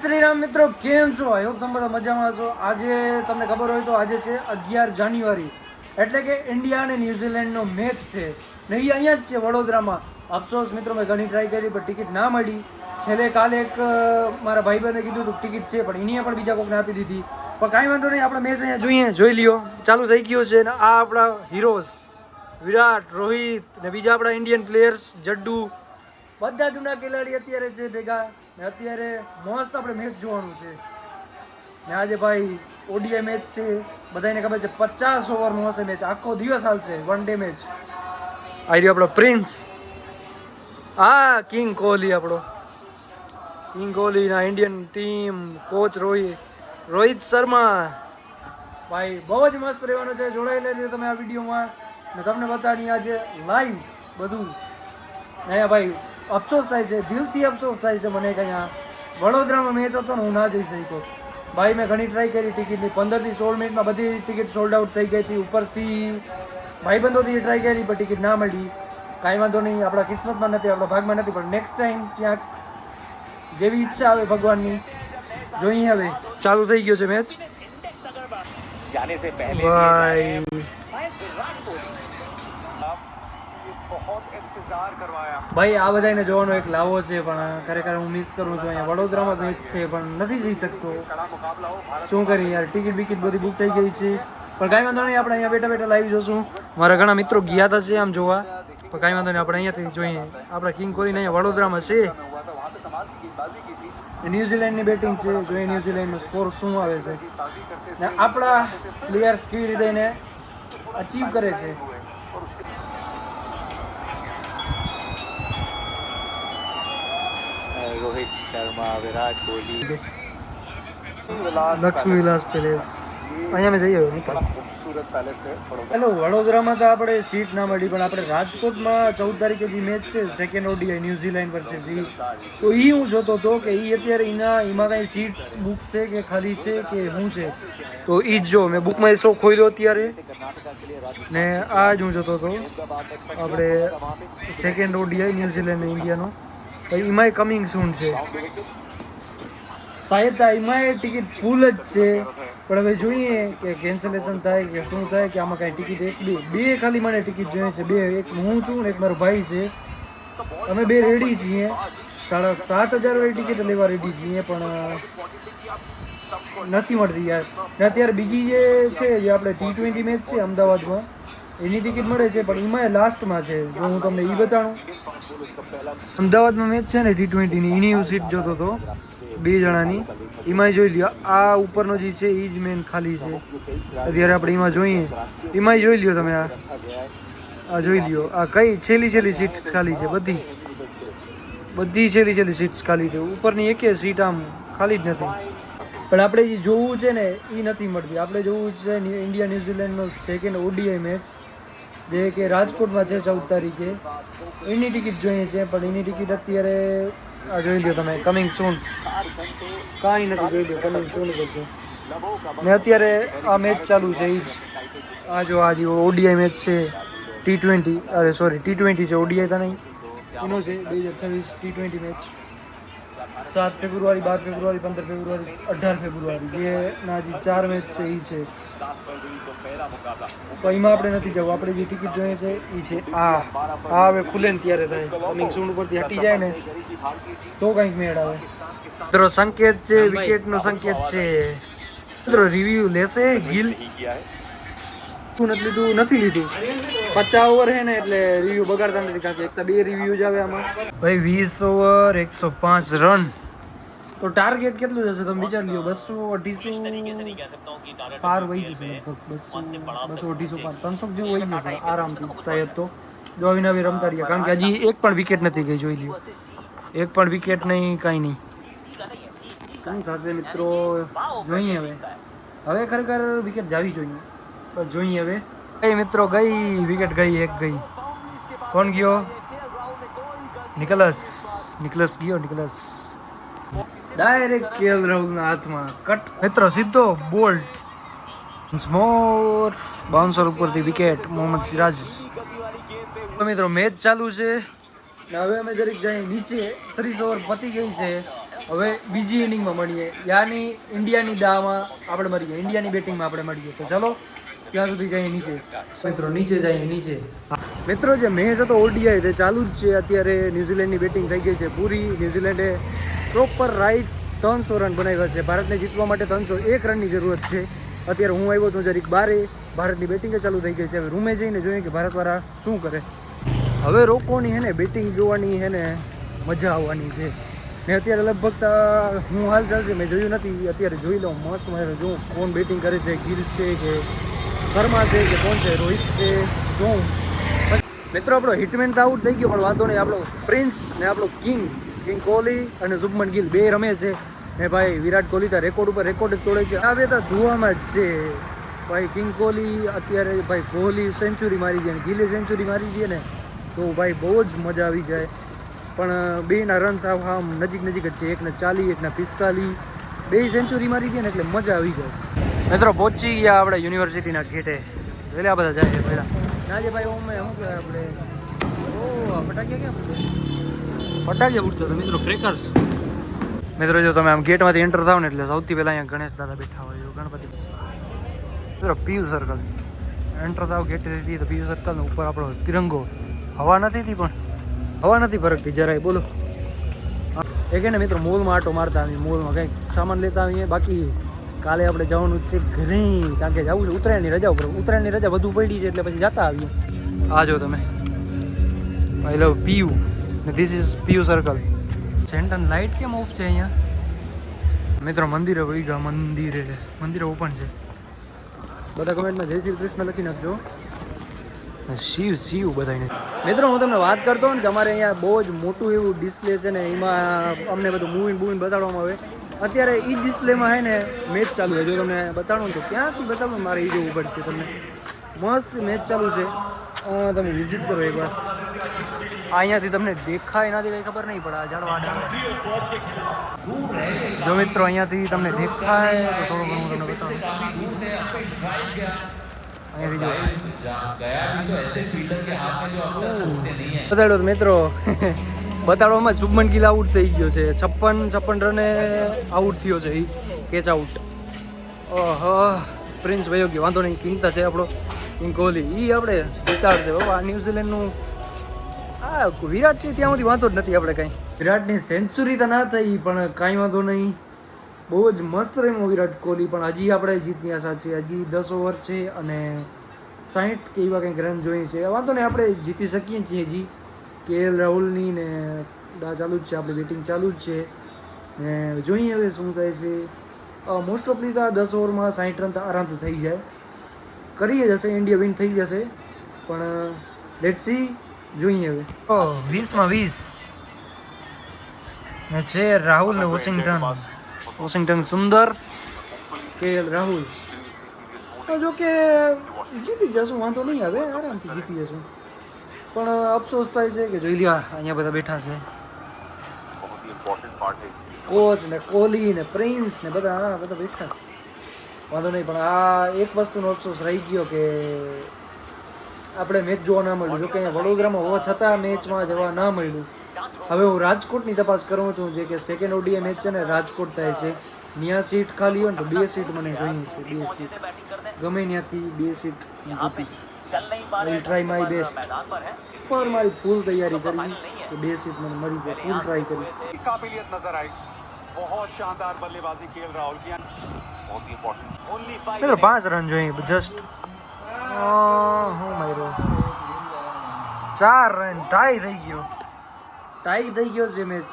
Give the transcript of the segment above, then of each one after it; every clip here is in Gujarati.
શ્રી રામ મિત્રો, કેમ છો? આઈ હોપ તમે બધા મજામાં છો. આજે તમને ખબર હોય તો આજે છે 11 જાન્યુઆરી, એટલે કે ઇન્ડિયા અને ન્યુઝીલેન્ડનો મેચ છે ને એ અહીંયા જ છે વડોદરામાં. અફસોસ મિત્રો, મેં ઘણી ટ્રાય કરી પણ ટિકિટ ના મળી. છેલ્લે કાલે એક મારા ભાઈબંધે કીધું હતું ટિકિટ છે, પણ એની પણ બીજા કોઈને આપી દીધી. પણ કાંઈ વાંધો નહીં, આપણે મેચ અહીંયા જોઈ લ્યો. ચાલુ થઈ ગયો છે ને આ આપણા હીરોઝ વિરાટ, રોહિત ને બીજા આપણા ઇન્ડિયન પ્લેયર્સ જડ્ડુ, બધા જૂના ખેલાડી અત્યારે છે ભેગા ને અત્યારે મસ્ત આપણે મેચ જોવાનું છે. ને આજે ભાઈ ઓડીઆઈ મેચ છે, બધાને ખબર છે 50 ઓવરનું હશે મેચ, આખો દિવસ હાલશે, વન ડે મેચ. આ રહ્યો આપણો પ્રિન્સ, હા કિંગ કોહલી, આપણો કિંગ કોહલી ના Indian team coach Rohit Sharma. ભાઈ બહુ જ મસ્ત રહેવાનું છે, જોડાયેલા રહ્યો તમે આ વિડીયોમાં ને તમને બતાડી આજે લાઈવ બધું. અહીંયા ભાઈ અફસોસ થાય છે, દિલથી અફસોસ થાય છે મને કે અહીંયા વડોદરામાં મેચ હતો ને હું ના જઈ શક્યો. ભાઈ મેં ઘણી ટ્રાય કરી ટિકિટની, 15 થી 16 મિનિટમાં બધી ટિકિટ સોલ્ડ આઉટ થઈ ગઈ હતી. ઉપરથી ભાઈબંધોથી ટ્રાય કરી પણ ટિકિટ ના મળી. કાંઈ વાંધો નહીં, આપણા કિસ્મતમાં નથી, આપણા ભાગમાં નથી, પણ નેક્સ્ટ ટાઈમ ક્યાંક જેવી ઈચ્છા આવે ભગવાનની જોઈએ. હવે ચાલુ થઈ ગયો છે મેચ ભાઈ. ભાઈ આ બધાને જોવાનો એક લાવો છે, પણ ખરેખર હું મિસ કરું છું. અહીંયા વડોદરામાં મેચ છે પણ નથી જઈ શકતો. શું કરી યાર, ટિકિટ બિકિટ બધી બુક થઈ ગઈ છે, પણ કાંઈ વાંધો નહીં, આપણે અહીંયા બેઠા બેઠા લાઈવ જોશું. મારા ઘણા મિત્રો ગયા હતા છે આમ જોવા, પણ કાંઈ વાંધો નહીં, આપણે અહીંયાથી જોઈએ. આપણા કિંગ કોહલી અહીંયા વડોદરામાં છે, ન્યુઝીલેન્ડની બેટિંગ છે, જોઈએ ન્યુઝીલેન્ડનો સ્કોર શું આવે છે ને આપણા પ્લેયર્સ કેવી રીતે એને અચીવ કરે છે. रोहित शर्मा, विराट कोहली, લક્ષ્મી વિલાસ પેલેસ, અહીંયા મેં જઈએ મિત્રો. खूबसूरत पैलेस है હેલો, વડોદરામાં તો આપણે સીટ ના મળી, પણ આપણે રાજકોટમાં 14 તારીખે જે મેચ છે સેકન્ડ ઓડીઆઈ ન્યુઝીલેન્ડ વર્સેસ ઈ, તો એ હું જોતો હતો કે એ અત્યારે એમાં કાંઈ સીટ્સ બુક છે કે ખાલી છે કે શું છે. તો એ જ જો મેં બુકમાં શો ખોલ્યો અત્યારે ને આ જ હું જોતો હતો આપણે સેકન્ડ ઓડીઆઈ ન્યુઝીલેન્ડ ઇન્ડિયાનો. એમાંય કમિંગ સૂન છે, શાયદ એમાંય ટિકિટ ફૂલ જ છે, પણ હવે જોઈએ કે કેન્સલેશન થાય કે શું થાય, કે આમાં કાંઈ ટિકિટ બે ખાલી મને ટિકિટ જોઈએ છે, બે. એક હું છું ને એક મારો ભાઈ છે, અમે બે રેડી છીએ. 7,500 વાળી ટિકિટ લેવા રેડી છીએ, પણ નથી મળતી યાર. ને અત્યારે બીજી જે છે જે આપણે T20 મેચ છે અમદાવાદમાં, એની ટિકિટ મળે છે, પણ એમાંય લાસ્ટમાં છે. જો હું તમને એ બતાડું, અમદાવાદમાં મેચ છે ને T20ની, એની હું સીટ જોતો હતો 2 જણાની, એમાંય જોઈ લ્યો. આ ઉપરનો જે છે એ જ મેન ખાલી છે અત્યારે. આપણે એમાં જોઈએ, એમાંય જોઈ લ્યો તમે, આ જોઈ લ્યો, આ કઈ છેલ્લી સીટ ખાલી છે, બધી છેલ્લી સીટ્સ ખાલી છે. ઉપરની એકે સીટ આમ ખાલી જ નથી. પણ આપણે જે જોવું છે ને એ નથી મળતી. આપણે જોવું છે ઇન્ડિયા ન્યુઝીલેન્ડનો સેકન્ડ ઓડીઆઈ મેચ, જે કે રાજકોટમાં છે 14 તારીખે. એની ટિકિટ જોઈએ છે, પણ એની ટિકિટ અત્યારે આ જોઈ લ્યો તમે, કમિંગ સૂન, કાંઈ નથી. જોઈ લો કમિંગ સૂન પર છે ને અત્યારે આ મેચ ચાલુ છે. એ જ આ જો આ જે ઓડીઆઈ મેચ છે T20, અરે સોરી T20 છે, ઓડીઆઈ તો નહીં, એનો છે 2026 T20 મેચ. 7 ફેબ્રુઆરી, 12 ફેબ્રુઆરી, 15 ફેબ્રુઆરી, 18 ફેબ્રુઆરી, જે ના જે 4 મેચ છે એ છે. તો એમાં આપણે નથી જવું, આપણે જે ટિકિટ જોઈએ છે એ છે આ હવે ખુલે ને ત્યારે થાય. કમિંગ સૂન ઉપરથી હટી જાય ને તો કંઈક મેળ આવે. મિત્રો સંકેત છે, વિકેટનો સંકેત છે. મિત્રો રિવ્યુ લેશે ગિલ, નથી લીધું 50 ઓવર છે ને, એટલે રિવ્યુ બગાડતા નથી, કારણ કે એક તો 2 રિવ્યુ જ આવે આમાં. ભાઈ 20 ઓવર 105 રન, તો ટાર્ગેટ કેટલું જશે તમે વિચાર લ્યો. 200, 250 પાર વહી જશે લગભગ. 200, 250 પાર, 300 જેવું વહી જશે આરામથી શાયદ. તો જો આવી નવી રમતા રહ્યા, કારણ કે હજી એક પણ વિકેટ નથી ગઈ. જોઈ લ્યો, એક પણ વિકેટ નહીં, કાંઈ નહીં. શું થશે મિત્રો જોઈએ. હવે ખરેખર વિકેટ જાવી જોઈએ, પણ જોઈએ હવે. કઈ મિત્રો ગઈ વિકેટ, ગઈ એક ગઈ. કોણ ગયો? નિકલસ ગયો. ડાયરેક્ટ KL રાહુલના હાથમાં કટ. મિત્રો સીધો બોલ્ટ, મોર બાઉન્સર ઉપરથી વિકેટ. મોહમ્મદ સિરાજ. તો મિત્રો મેચ ચાલુ છે, હવે અમે જરીક જઈએ નીચે. 30 ઓવર પતી ગઈ છે, હવે બીજી ઇનિંગમાં મળીએ, યાની ઇન્ડિયાની દામાં આપણે મળીએ, ઇન્ડિયાની બેટિંગમાં આપણે મળીએ. તો ચલો ત્યાં સુધી જઈએ નીચે મિત્રો, નીચે જઈએ નીચે. મિત્રો જે મેચ હતો ઓડીઆઈ તે ચાલુ જ છે અત્યારે. ન્યુઝીલેન્ડની બેટિંગ થઈ ગઈ છે પૂરી. ન્યુઝીલેન્ડે પ્રોપર રાઈટ 300 રન બનાવ્યા છે. ભારતને જીતવા માટે 301 રનની જરૂરત છે. અત્યારે હું આવ્યો છું જરીક બારે, ભારતની બેટિંગ ચાલુ થઈ ગઈ છે. હવે રૂમે જઈને જોઈએ કે ભારતવાળા શું કરે. હવે રોકોની હે ને બેટિંગ જોવાની હે ને મજા આવવાની છે. ને અત્યારે લગભગ હું હાલ ચાલશે મેં જોયું નથી, અત્યારે જોઈ લઉં મસ્ત મજા જોઉં કોણ બેટિંગ કરે છે, ગિલ છે કે શર્મા છે કે કોણ છે, રોહિત છે જોઉં. મિત્રો આપણો હિટમેન તો આઉટ થઈ ગયો પણ વાંધો નહીં, આપણો પ્રિન્સ ને આપણો કિંગ કોહલી અને શુભમન ગિલ બે રમે છે. ને ભાઈ વિરાટ કોહલી તો રેકોર્ડ ઉપર રેકોર્ડ જ તોડે છે. આ બે તો ધોવામાં જ છે ભાઈ. કિંગ કોહલી અત્યારે ભાઈ કોહલી સેન્ચુરી મારી દે ને ગિલે સેન્ચુરી મારી દે ને તો ભાઈ બહુ જ મજા આવી જાય. પણ બેના રન આમ નજીક નજીક જ છે, એકને 40 એકને 45, બે સેન્ચુરી મારી દે ને એટલે મજા આવી જાય. મિત્રો પહોંચી ગયા આપણે યુનિવર્સિટીના ગેટે. વેલા બધા જાય પહેલાં નાજે ભાઈ ઓમે શું કહેવાય આપણે ફટાકિયા ક્યાં ફૂટે, ફટાકિયા ફૂટતો હતો મિત્રો, ક્રેકર્સ. મિત્રો જો તમે આમ ગેટમાંથી એન્ટર થાવ ને એટલે સૌથી પહેલાં અહીંયા ગણેશ દાદા બેઠા હોય ગણપતિ. મિત્રો પીયુ સર્કલ એન્ટર થાવ ગેટેથી તો પીયુ સર્કલ ને ઉપર આપણો તિરંગો. હવા નથી પણ હવા નથી ફરકતી જરાય બોલો. એ કે ને મિત્રો મોલમાં આટો મારતા આવીએ, મોલમાં કંઈક સામાન લેતા આવીએ. બાકી કાલે આપણે જવાનું જ છે ઘરે, કારણ કે જવું છે ઉત્તરાયણની રજા ઉપર. ઉત્તરાયણની રજા વધુ પડી છે એટલે પછી જતા આવીએ. આ જો તમે આઈ લવ પીયુ ને ધીસ ઇઝ પીયુ સર્કલ. સેન્ટન લાઇટ કેમ ઓફ છે અહીંયા? મિત્રો મંદિરે વહી ગયા, મંદિરે ઓપન છે. બધા કમેન્ટમાં જય શ્રી કૃષ્ણ લખી નાખજો. શિવ બધાને. મિત્રો હું તમને વાત કરતો ને કે અમારે અહીંયા બહુ જ મોટું એવું ડિસ્પ્લે છે ને એમાં અમને બધું મૂવીને બતાડવામાં આવે. અત્યારે એ ડિસ્પ્લેમાં છે ને મેચ ચાલુ છે. જો તમને બતાડું તો ક્યાંથી બતાડું, મારે એ જોવું પડશે તમને. મસ્ત મેચ ચાલુ છે, તમે વિઝિટ કરો એકવાર. અહીંયાથી તમને દેખાય નથી કંઈ ખબર નહીં પડે. આ ઝાડવા જો મિત્રો અહીંયાથી તમને દેખાય તો થોડું ઘણું તમને બતાડો મિત્રો. બતાડવામાં શુભમન ગિલ આઉટ થઈ ગયો છે. 56 રને આઉટ થયો છે એ, કેચ આઉટ. ઓહો પ્રિન્સ ભાઈ ગયો, વાંધો નહીં. કિંગ છે આપણો કિંગ કોહલી, એ આપણે જીતાડશે બાબા. ન્યુઝીલેન્ડનું હા વિરાટ છે ત્યાં સુધી વાંધો જ નથી આપણે કાંઈ. વિરાટની સેન્ચુરી તો ના થઈ પણ કાંઈ વાંધો નહીં. બહુ જ મસ્ત રમ્યો વિરાટ કોહલી. પણ હજી આપણે જીતની આશા છે. હજી 10 ઓવર છે અને 60 કે એવા કંઈક રન જોઈએ છે. વાંધો નહીં આપણે જીતી શકીએ છીએ. હજી KL રાહુલની ને ચાલુ જ છે, આપણી બેટિંગ ચાલુ જ છે ને જોઈએ હવે શું થાય છે. મોસ્ટ ઓફલી તો 10 ઓવરમાં 60 રન તો આરામથી થઈ જાય, કરી જશે. ઇન્ડિયા વિન થઈ જશે પણ લેટ્સ સી, જોઈએ હવે. 20માં 20 ને છે રાહુલ ને વોશિંગ્ટન સુંદર, KL રાહુલ. જો કે જીતી જશું, વાંધો નહીં આવે, આરામથી જીતી જશું. પણ અફસોસ થાય છે કે જોઈ લ્યો અહીંયા બધા બેઠા છે, કોચ ને કોહલી ને પ્રિન્સ ને બધા બેઠા. વાંધો નહીં પણ આ એક વસ્તુનો અફસોસ રહી ગયો કે આપણે મેચ જોવા ના મળ્યું. જો કે અહીંયા વડોદરામાં હોવા છતાં મેચમાં જવા ના મળ્યું. હવે હું રાજકોટની તપાસ કરું છું, જે કે સેકન્ડ ઓડીઆઈ મેચ છે ને રાજકોટ થાય છે. ત્યાં સીટ ખાલી હોય ને તો 2 સીટ મને જોઈએ છે, 2 સીટ ગમે ત્યાંથી 2 સીટ જોતી. આઈ ટ્રાય માય બેસ્ટ. પર મારી ફૂલ તૈયારી કરી કે 2 સીટ મને મળી જાય, ફૂલ ટ્રાય કરી. काबिलियत नजर आई, बहुत शानदार बल्लेबाजी KL राहुल की, बहुत ही इंपॉर्टेंट ओनली 5 રન જોઈએ જસ્ટ. હું માર્યો 4 રન, ટાઈ થઈ ગયો છે મેચ.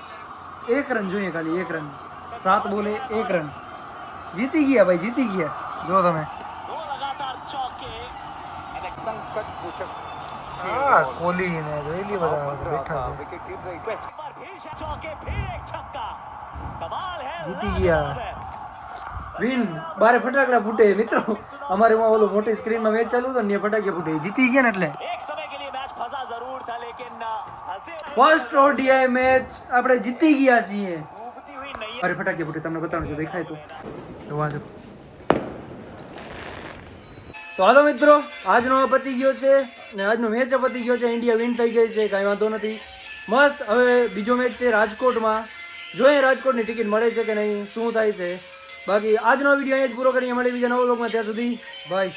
1 રન જોઈએ, ખાલી 1 રન. 7 બોલે 1 રન. જીતી ગયા ભાઈ, જીતી ગયા. જો તમે કોહલી ને જોઈ લી બધા બેઠા છે, જીતી ગયા. વિન બારે ફટાકડા ફૂટે મિત્રો. અમારે માં ઓલો મોટી સ્ક્રીનમાં મેચ ચાલુ હતો ને ફટાકડા ફૂટે, જીતી ગયા ને એટલે. ફર્સ્ટ ઓડીઆઈ મેચ આપણે જીતી ગયા છીએ. અરે ફટાકડા ફૂટે, તમને બતાવું છું, દેખાય તો વાંધો. તો હાલો મિત્રો, આજનો પતી ગયો છે ને આજનો મેચ પતી ગયો છે. ઇન્ડિયા વિન થઈ ગઈ છે, કાંઈ વાંધો નથી, મસ્ત. હવે બીજો મેચ છે રાજકોટમાં જોઈએ રાજકોટની ટિકિટ મળે છે કે નહીં, શું થાય છે. બાકી આજનો વિડીયો અહીંયા જ પૂરો કરીએ, મળે બીજા નવો વ્લોગમાં. ત્યાં સુધી બાય.